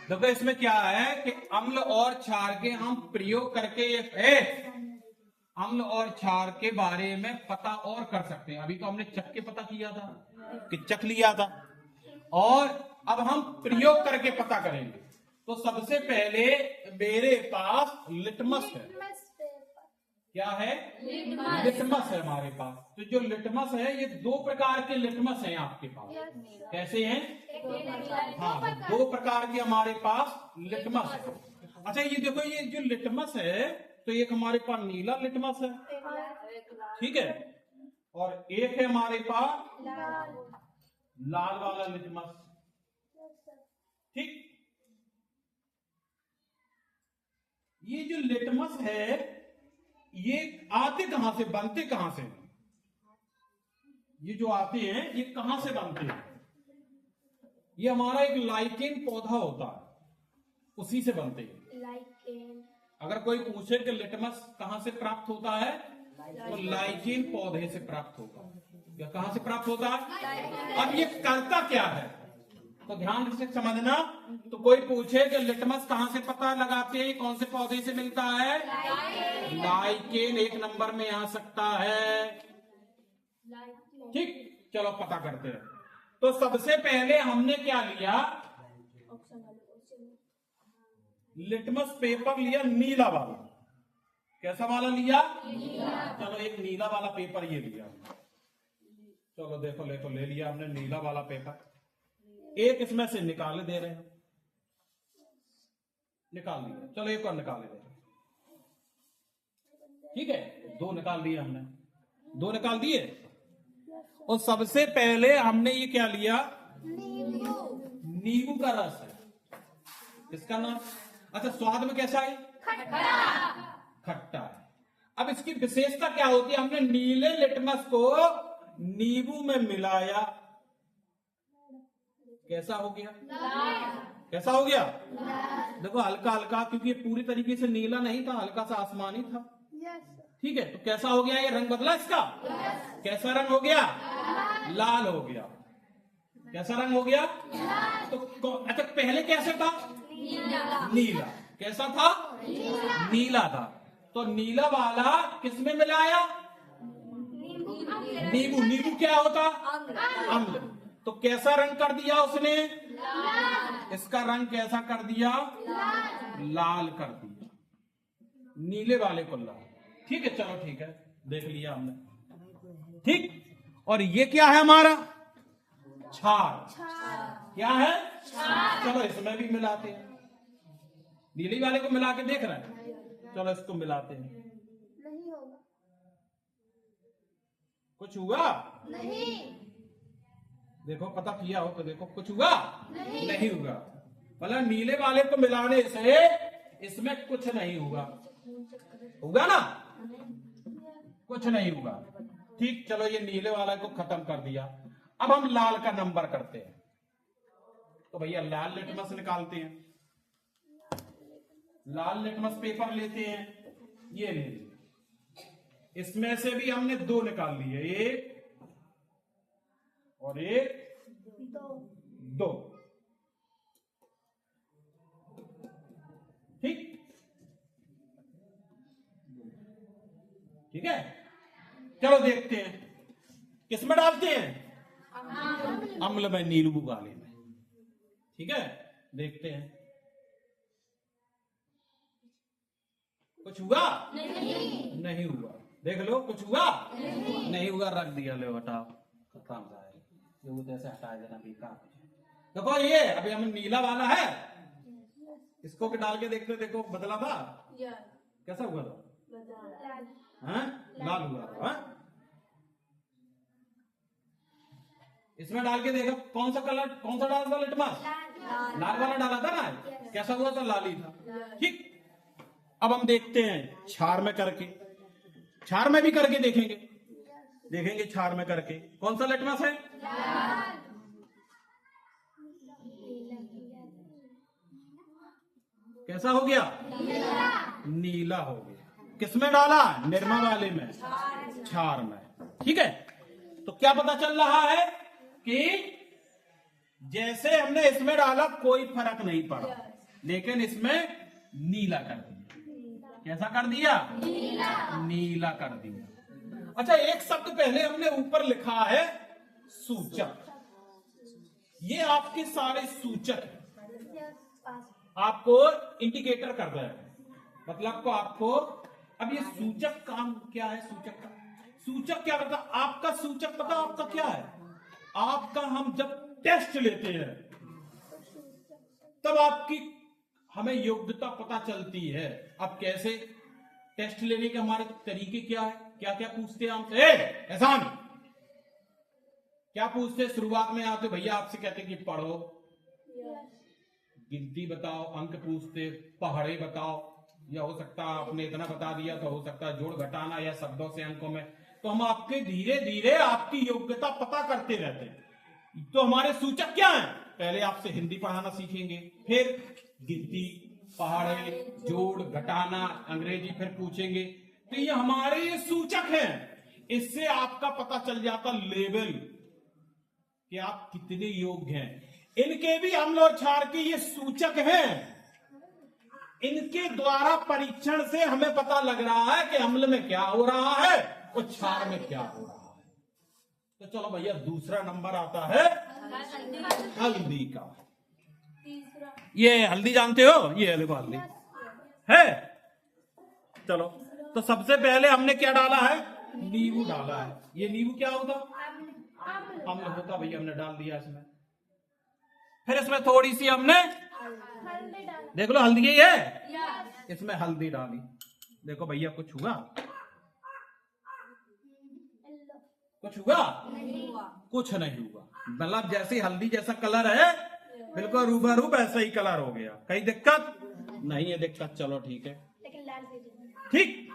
देखो इसमें क्या है कि अम्ल और क्षार के हम प्रयोग करके अम्ल और क्षार के बारे में पता और कर सकते हैं। अभी तो हमने चख के पता किया था कि चख लिया था, और अब हम प्रयोग करके पता करेंगे। तो सबसे पहले मेरे पास लिटमस है। क्या है? लिटमस है हमारे पास। तो जो लिटमस है, ये दो प्रकार के लिटमस हैं आपके पास। कैसे हैं? हाँ, दो प्रकार के हमारे पास लिटमस है। अच्छा ये देखो, ये जो लिटमस है, तो एक हमारे पास नीला लिटमस है, ठीक है, और एक है हमारे पास लाल वाला लिटमस, ठीक। ये जो लिटमस है, ये आते कहां से, बनते कहां से? ये जो आते हैं, ये कहां से बनते हैं? ये हमारा एक लाइकेन पौधा होता है, उसी से बनते हैं। लाइकेन। अगर कोई पूछे कि लिटमस कहां से प्राप्त होता है, तो लाइकेन पौधे से प्राप्त होता है। या कहां से प्राप्त होता है? अब ये करता क्या है, तो ध्यान से समझना। तो कोई पूछे कि लिटमस कहां से पता लगाते हैं, कौन से पौधे से मिलता है? लाइकेन एक नंबर में आ सकता है, ठीक। चलो पता करते हैं। तो सबसे पहले हमने क्या लिया? लिटमस पेपर लिया, नीला वाला। कैसा वाला लिया? चलो एक नीला वाला पेपर ये लिया। चलो देखो ले लिया हमने नीला वाला पेपर। एक इसमें से निकाले दे रहे हैं, निकाल दिया। चलो एक और निकाले दे रहे हैं, ठीक है। दो निकाल दिए हमने, दो निकाल दिए। और सबसे पहले हमने ये क्या लिया? नींबू का रस है। इसका नाम, अच्छा स्वाद में कैसा है? खट्टा है। अब इसकी विशेषता क्या होती है? हमने नीले लिटमस को नींबू में मिलाया, कैसा हो गया? कैसा हो गया? देखो हल्का हल्का, क्योंकि ये पूरी तरीके से नीला नहीं था, हल्का सा आसमानी था, ठीक है। तो कैसा हो गया? ये रंग बदला इसका। कैसा रंग हो गया? लाल हो गया। कैसा रंग हो गया? तो अच्छा पहले कैसे था? नीला। कैसा था? नीला था। तो नीला वाला किसमें मिलाया? नींबू। नींबू क्या होता? अम्ल। तो कैसा रंग कर दिया उसने? इसका रंग कैसा कर दिया? लाल कर दिया, नीले वाले को लाल, ठीक है। चलो ठीक है, देख लिया हमने, ठीक। और ये क्या है हमारा? क्षार। क्या है? चलो इसमें भी मिलाते हैं, नीली वाले को मिला के देख रहे हैं। चलो इसको मिलाते हैं। नहीं होगा। कुछ हुआ? नहीं। देखो पता किया हो तो देखो, कुछ हुआ? नहीं हुआ। मतलब नीले वाले को मिलाने से इसमें कुछ नहीं हुआ, होगा ना? कुछ नहीं हुआ, ठीक। चलो ये नीले वाला को खत्म कर दिया। अब हम लाल का नंबर करते हैं। तो भैया लाल लिटमस निकालते हैं, लाल लिटमस पेपर लेते हैं, ये ले। इसमें से भी हमने दो निकाल लिए, एक और एक, दो, ठीक। ठीक है। चलो देखते हैं किसमें डालते हैं? अम्ल में, नींबू वाले में, ठीक है। देखते हैं कुछ हुआ? नहीं हुआ। देख लो, कुछ हुआ? नहीं हुआ। रख दिया, ले हटाओ, खत्म जाएगा। जैसे हटा देना बेकार। देखो ये अभी हम नीला वाला है, इसको भी डाल के देखते, देखो बदला था। कैसा हुआ था? लाल हुआ था। इसमें डाल के देखो, कौन सा कलर, कौन सा डाला था लिटमस? लाल वाला डाला था ना। कैसा हुआ था? लाल ही था, ठीक। अब हम देखते हैं क्षार में करके, क्षार में भी करके देखेंगे, देखेंगे क्षार में करके कौन सा लिटमस है। कैसा हो गया? नीला हो गया। किसमें डाला? निरमा वाले में, क्षार में, ठीक है। तो क्या पता चल रहा है कि जैसे हमने इसमें डाला कोई फर्क नहीं पड़ा, लेकिन इसमें नीला कर दिया। कैसा कर दिया? नीला कर दिया। अच्छा, एक शब्द पहले हमने ऊपर लिखा है सूचक। ये आपके सारे सूचक आपको इंडिकेटर कर रहे हैं, मतलब को आपको। अब ये सूचक काम क्या है? सूचक का सूचक क्या करता? आपका सूचक पता आपका क्या है? आपका हम जब टेस्ट लेते हैं तब आपकी हमें योग्यता पता चलती है। अब कैसे टेस्ट लेने के हमारे तरीके क्या है? क्या क्या पूछते हैं हमसे? एहसान, क्या पूछते? शुरुआत में आते भैया आपसे कहते कि पढ़ो, गिनती बताओ, अंक पूछते, पहाड़े बताओ, या हो सकता आपने इतना बता दिया तो हो सकता है जोड़ घटाना या शब्दों से अंकों में। तो हम आपके धीरे धीरे आपकी योग्यता पता करते रहते हैं। तो हमारे सूचक क्या हैं? पहले आपसे हिंदी पढ़ाना सीखेंगे, फिर गिनती, पहाड़े, जोड़ घटाना, अंग्रेजी फिर पूछेंगे। तो ये हमारे ये सूचक हैं। इससे आपका पता चल जाता लेवल कि आप कितने योग्य हैं। इनके भी अम्ल और क्षार के ये सूचक हैं। इनके द्वारा परीक्षण से हमें पता लग रहा है कि अम्ल में क्या हो रहा है और क्षार में क्या हो रहा है। तो चलो भैया, दूसरा नंबर आता है हल्दी का। ये हल्दी जानते हो? ये देखो हल्दी है। चलो, तो सबसे पहले हमने क्या डाला है? नींबू डाला है। ये नींबू क्या होता? अम्ल होता भैया, हमने डाल दिया इसमें। फिर इसमें थोड़ी सी हमने, देख लो हल्दी ही है, इसमें हल्दी डाली। देखो भैया, कुछ हुआ? कुछ हुआ? कुछ नहीं हुआ। मतलब जैसी हल्दी जैसा कलर है बिल्कुल रूबरू वैसा ही कलर हो गया। कहीं दिक्कत नहीं है? दिक्कत, चलो ठीक है, ठीक।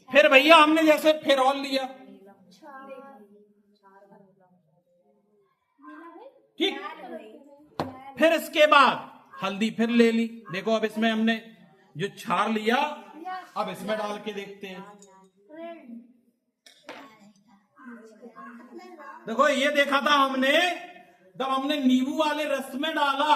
फिर भैया हमने जैसे फेरॉल लिया, ठीक। फिर इसके बाद हल्दी फिर ले ली। देखो अब इसमें हमने जो क्षार लिया, अब इसमें डाल के देखते हैं। देखो ये देखा था हमने, जब हमने नींबू वाले रस में डाला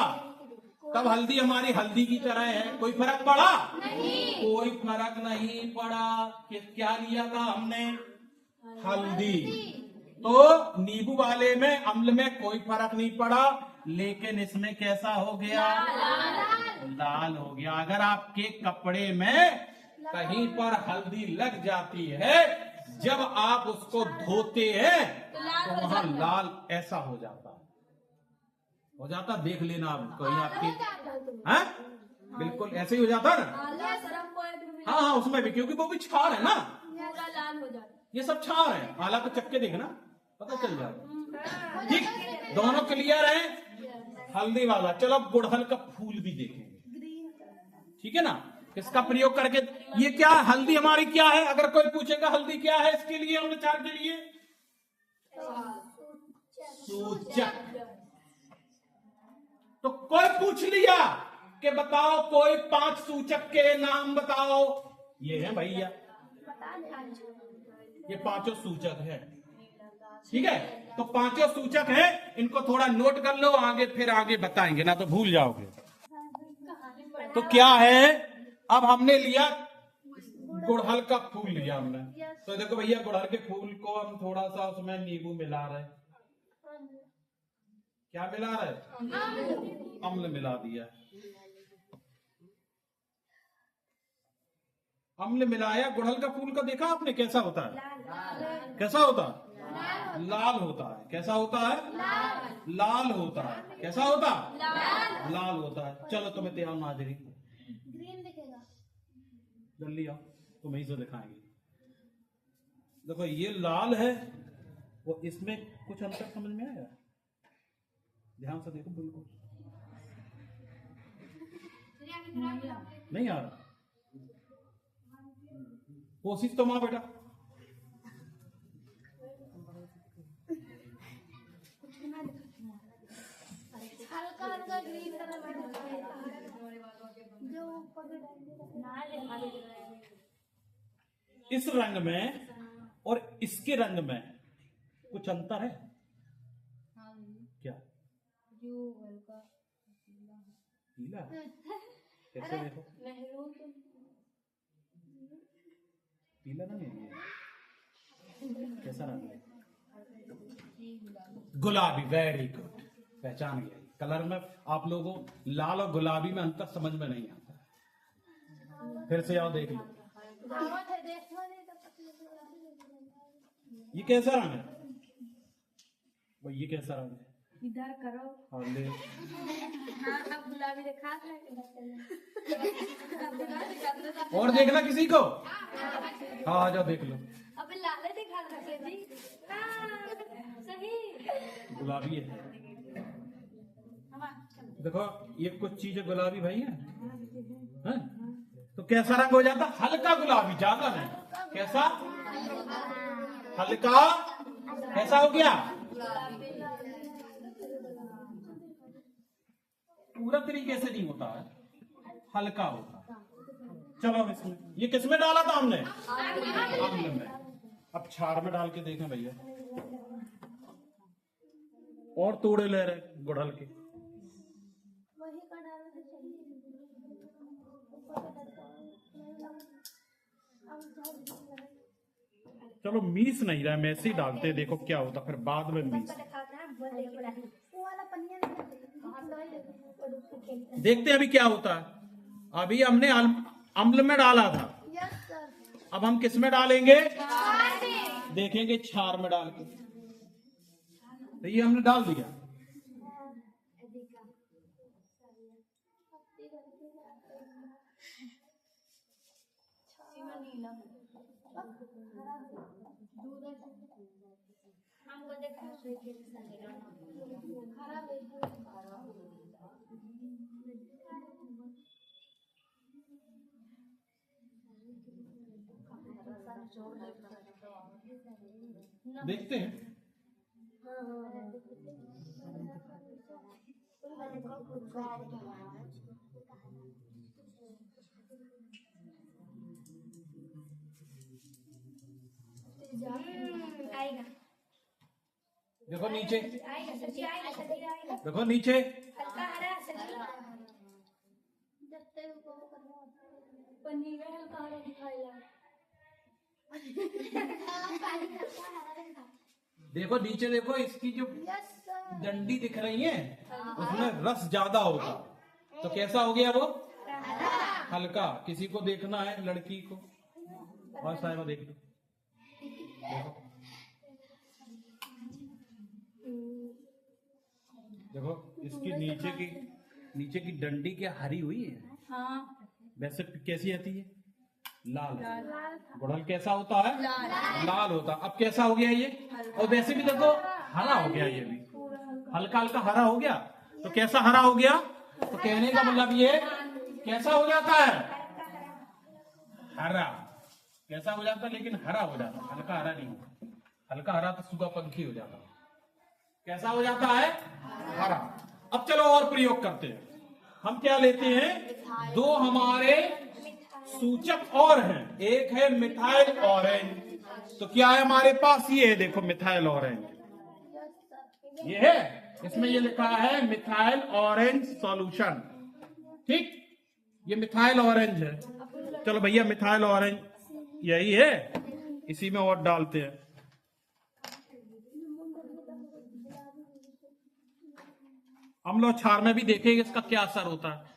तब हल्दी हमारी हल्दी की तरह है। कोई फर्क पड़ा? नहीं। कोई फर्क नहीं पड़ा। क्या लिया था हमने? हल्दी। तो नींबू वाले में अम्ल में कोई फर्क नहीं पड़ा, लेकिन इसमें कैसा हो गया? लाल हो गया। अगर आपके कपड़े में कहीं पर हल्दी लग जाती है, जब आप उसको धोते हैं तो वहां लाल ऐसा हो जाता है, हो जाता। देख लेना आप कहीं आपके, हैं? बिल्कुल ऐसे ही हो जाता ना। हाँ हाँ, उसमें भी, क्योंकि वो भी क्षार है ना, ये सब क्षार है। हालांकि चक्के देखना पता चल जाएगा। ठीक, दोनों क्लियर है? हल्दी वाला। चलो अब गुड़हल का फूल भी देखेंगे, ठीक है ना? इसका प्रयोग करके, ये क्या हल्दी हमारी क्या है? अगर कोई पूछेगा हल्दी क्या है, इसके लिए हमने चार के लिए सूचक। तो कोई पूछ लिया कि बताओ कोई 5 सूचक के नाम बताओ, ये है भैया, ये 5 सूचक है, ठीक है? तो 5 सूचक है, इनको थोड़ा नोट कर लो, आगे फिर आगे बताएंगे ना तो भूल जाओगे। तो क्या है? अब हमने लिया गुड़हल का फूल लिया हमने। तो देखो भैया, गुड़हल के फूल को हम थोड़ा सा उसमें नींबू मिला रहे। क्या मिला रहे? अम्ल मिला दिया। अम्ल मिलाया। गुड़हल का फूल का देखा आपने कैसा होता है? कैसा होता है? लाल होता है। कैसा होता है? लाल होता है। कैसा होता? लाल होता है। चलो तुम्हें तैयार नाजरी, ग्रीन दिखेगा। जल्दी आओ, तुम्हें से दिखाएंगे। देखो ये लाल है, वो इसमें कुछ अंतर समझ में आया? ध्यान से देखो, बिल्कुल नहीं आ रहा। कोशिश तो मां बेटा। हल्का हल्का ग्रीन कलर जो इस रंग में और इसके रंग में कुछ अंतर है क्या? जो हल्का पीला कैसे देखो, पीला ना नहीं है, कैसा रंग है? गुलाबी, वेरी गुड, पहचान गया। कलर में आप लोगों को लाल और गुलाबी में अंतर समझ में नहीं आता। फिर से आओ देख लो, दावत है देखो नहीं तो ये कैसा रंग है भाई, ये कैसा रंग है? इधर करो। और ले, हाँ अब गुलाबी दिखा और देखना किसी को, हाँ आ जाओ देख लो, अब लाल दिखा रखे जी। सही गुलाबी है। देखो ये कुछ चीजें गुलाबी भाई है, हैं? तो कैसा रंग हो जाता? हल्का गुलाबी, ज्यादा नहीं। कैसा? हल्का, कैसा हो गया? पूरा तरीके से नहीं होता है, हल्का होता है। चलो इसमें, ये किसमें डाला था हमने? आम्ल में। अब छार में डाल के देखें भैया, और तोड़े ले रहे गुड़हल के। वही का डालना तो चाहिए चलो मीस नहीं रहा, मैं ऐसे ही डालते हैं, देखो क्या होता फिर बाद में मीस। वो वाला पन्निया नहीं देखते हैं अभी क्या होता है। अभी हमने अम्ल में डाला था, यस सर। अब हम किस में डालेंगे? देखेंगे छार में डाल के। तो ये हमने डाल दिया, हमको देखा खराब है। देखते हैं। आएगा देखो नीचे, आएगा सब्जी आएगा सब्जी आएगा। देखो नीचे, हल्का हरा सब्जी जब तक वो करना होता है पनीर में हल्का हरा दिखाएगा। पानी हल्का हरा रंग। देखो नीचे, देखो इसकी जो यस सर। डंडी दिख रही है उसमें रस ज्यादा होगा, तो कैसा हो गया वो? हल्का। किसी को देखना है, लड़की को और साहिबा देख लो, देखो देखो इसकी नीचे की डंडी क्या हरी हुई है? हाँ वैसे कैसी आती है? लाल। गुड़हल कैसा होता है? लाल होता। अब कैसा हो गया ये? और वैसे भी देखो हरा हो गया, ये भी हल्का हल्का हरा हो गया। तो कैसा हरा हो गया? तो कहने का मतलब ये कैसा हो जाता है? हरा। कैसा हो जाता है? लेकिन हरा हो जाता, हल्का हरा नहीं होता। हल्का हरा तो सुबह पंखी हो जाता। कैसा हो जाता है? हरा। अब चलो और प्रयोग करते हैं। हम क्या लेते हैं? दो हमारे सूचक और हैं। एक है मिथाइल ऑरेंज। तो क्या है हमारे पास? ये है, देखो मिथाइल ऑरेंज, ये है। इसमें ये लिखा है मिथाइल ऑरेंज सॉल्यूशन। ठीक, ये मिथाइल ऑरेंज है। चलो भैया मिथाइल ऑरेंज यही है, इसी में और डालते हैं। अम्ल और क्षार में भी देखेंगे इसका क्या असर होता है।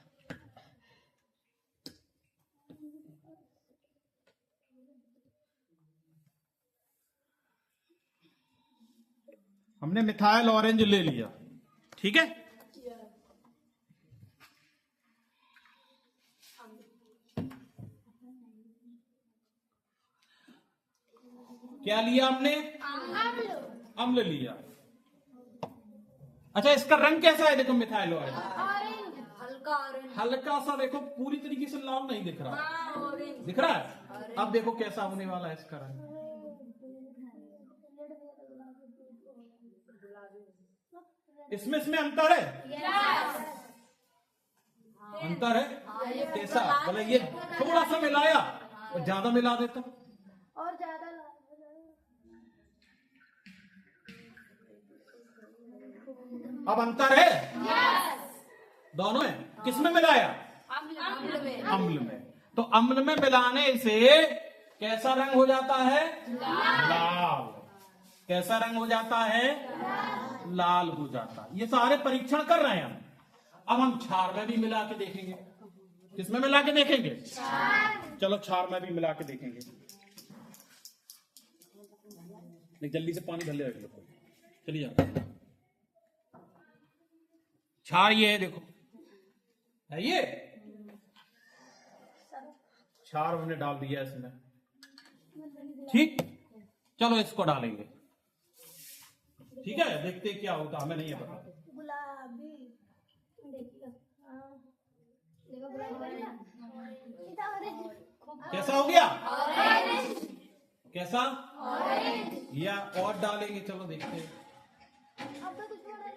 हमने मिथाइल ऑरेंज ले लिया, ठीक है। क्या लिया हमने? अम्ल लिया। अच्छा इसका रंग कैसा है? देखो मिथाइल ऑरेंज हल्का ऑरेंज, हल्का सा, देखो पूरी तरीके से लाल नहीं दिख रहा, दिख रहा है। अब देखो कैसा होने वाला है इसका रंग। इसमें अंतर है, अंतर है। कैसा? बोले ये थोड़ा सा मिलाया और ज्यादा मिला देता, और ज्यादा अब अंतर है दोनों में। किसमें मिलाया? अम्ल में। अम्ल में। तो अम्ल में मिलाने से कैसा रंग हो जाता है? लाल। कैसा रंग हो जाता है? लाल हो जाता है। ये सारे परीक्षण कर रहे हैं हम। अब हम क्षार में भी मिला के देखेंगे। किसमें मिला के देखेंगे? चलो क्षार में भी मिला के देखेंगे। नहीं, जल्दी से पानी भर ले रख लो, चलिए जाओ। क्षार ये है, देखो है ये क्षार हमने डाल दिया इसमें। ठीक, चलो इसको डालेंगे। ठीक है, देखते क्या होता, हमें नहीं है पता। गुलाबी देखिए, देखो गुलाबी इतना ऑरेंज। कैसा हो गया? कैसा? या और डालेंगे, चलो देखते हैं। अब तो कुछ बड़ा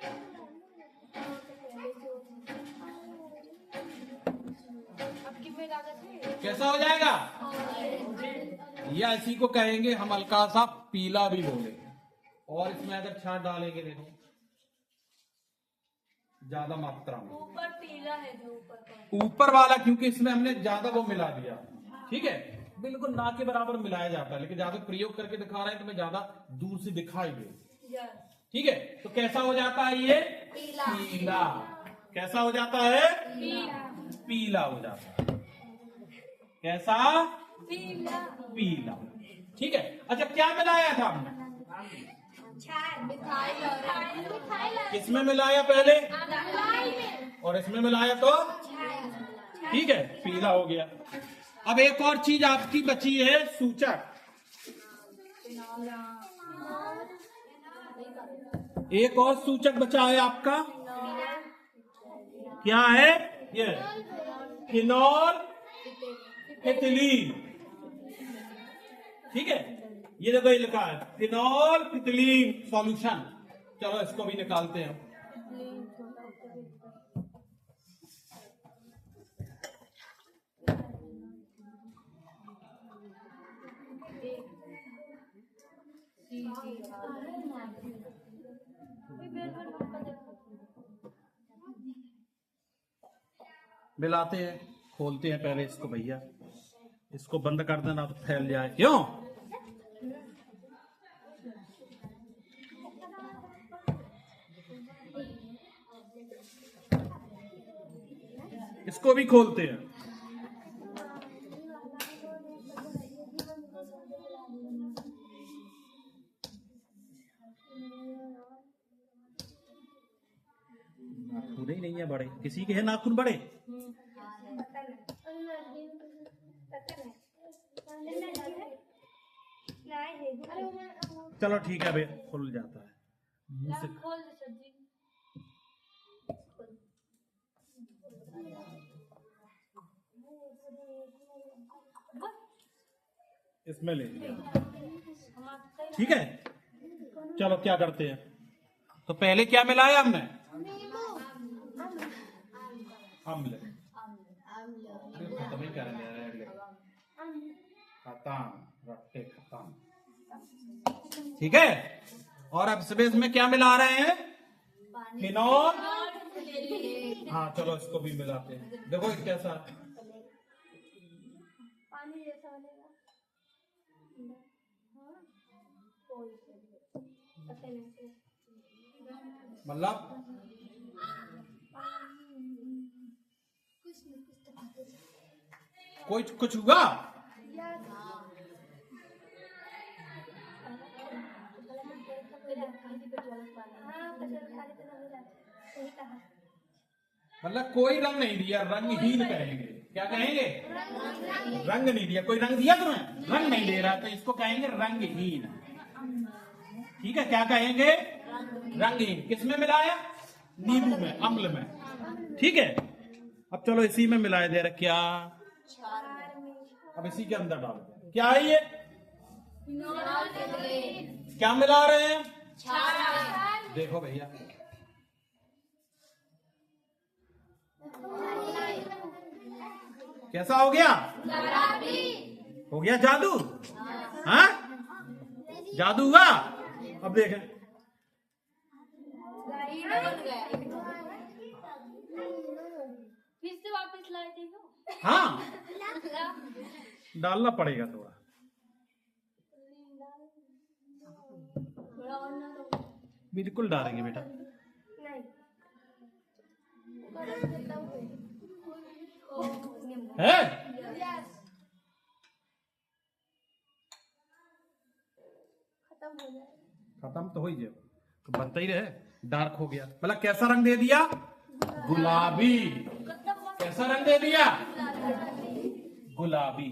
कैसा हो जाएगा? या इसी को कहेंगे हम हल्का सा पीला भी बोले। और इसमें अगर छाट डालेंगे, देखो ज्यादा मात्रा में ऊपर पीला है जो ऊपर ऊपर वाला, क्योंकि इसमें हमने ज्यादा वो मिला दिया। ठीक है, बिल्कुल ना के बराबर मिलाया जाता है, लेकिन ज्यादा प्रयोग करके दिखा रहे हैं तो मैं ज्यादा दूर से दिखाई दे। ठीक है, तो कैसा हो जाता है ये? पीला। कैसा हो जाता है? पीला हो जाता है। कैसा? पीला। ठीक है, अच्छा क्या मिलाया था हमने? किसमें मिलाया पहले? और इसमें मिलाया तो? ठीक है, पीला हो गया। अब एक और चीज आपकी बची है, सूचक। एक और सूचक बचा है आपका, क्या है ये? Phenol ethylene. ठीक है, ये देखो, ये लिखा है फिनोल एथिलीन सॉल्यूशन। चलो इसको भी निकालते हैं। मिलाते हैं, खोलते हैं पहले इसको भैया। इसको बंद कर देना तो फैल जाए। क्यों? इसको भी खोलते हैं। नाखून ही नहीं है बड़े, किसी के है नाखून बड़े? चलो ठीक है, भैया खुल जाता है मुंह से। इसमें ले लिया। ठीक है, चलो क्या करते हैं। तो पहले क्या मिलाया हमने? अम्ल। खत्म ही कर खत्म, रट्टे खत्म। ठीक है, और अब इसमें क्या मिला रहे हैं? फिनोल। हाँ, चलो इसको भी मिलाते हैं। देखो कैसा पानी जैसा बनेगा। मतलब कोई कुछ हुआ? मतलब कोई रंग नहीं दिया, रंगहीन कहेंगे। क्या कहेंगे? रंग नहीं दिया। कोई रंग दिया तुम्हें? रंग नहीं दे रहा, तो इसको कहेंगे रंगहीन। ठीक है, क्या कहेंगे? रंगहीन। किसमें मिलाया? नींबू में, अम्ल में। ठीक है, अब चलो इसी में मिलाए दे रहा। क्या? अब इसी के अंदर डाल दे। क्या है ये? क्या मिला रहे हैं? देखो भैया, कैसा हो गया? हो गया जादू। हाँ, जादू हुआ। अब देखें, वापस ला देगा। हाँ डालना पड़ेगा थोड़ा। थोड़ा और ना तो बिल्कुल डालेंगे बेटा। नहीं है खत्म हो जाए। खत्म तो हो ही जाए, तो बनता ही रहे। डार्क हो गया, मतलब कैसा रंग दे दिया? गुलाबी। कैसा रंग दे दिया? गुलाबी।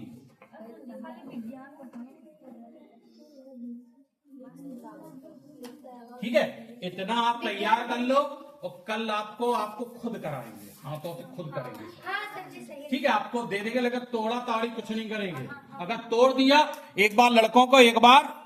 ठीक है, इतना आप तैयार कर लो और कल आपको खुद कराएंगे, हाथों से खुद करेंगे। हाँ सर जी सही है। ठीक है, आपको दे देंगे, लेकिन तोड़ा ताड़ी कुछ नहीं करेंगे। अगर तोड़ दिया, एक बार लड़कों को एक बार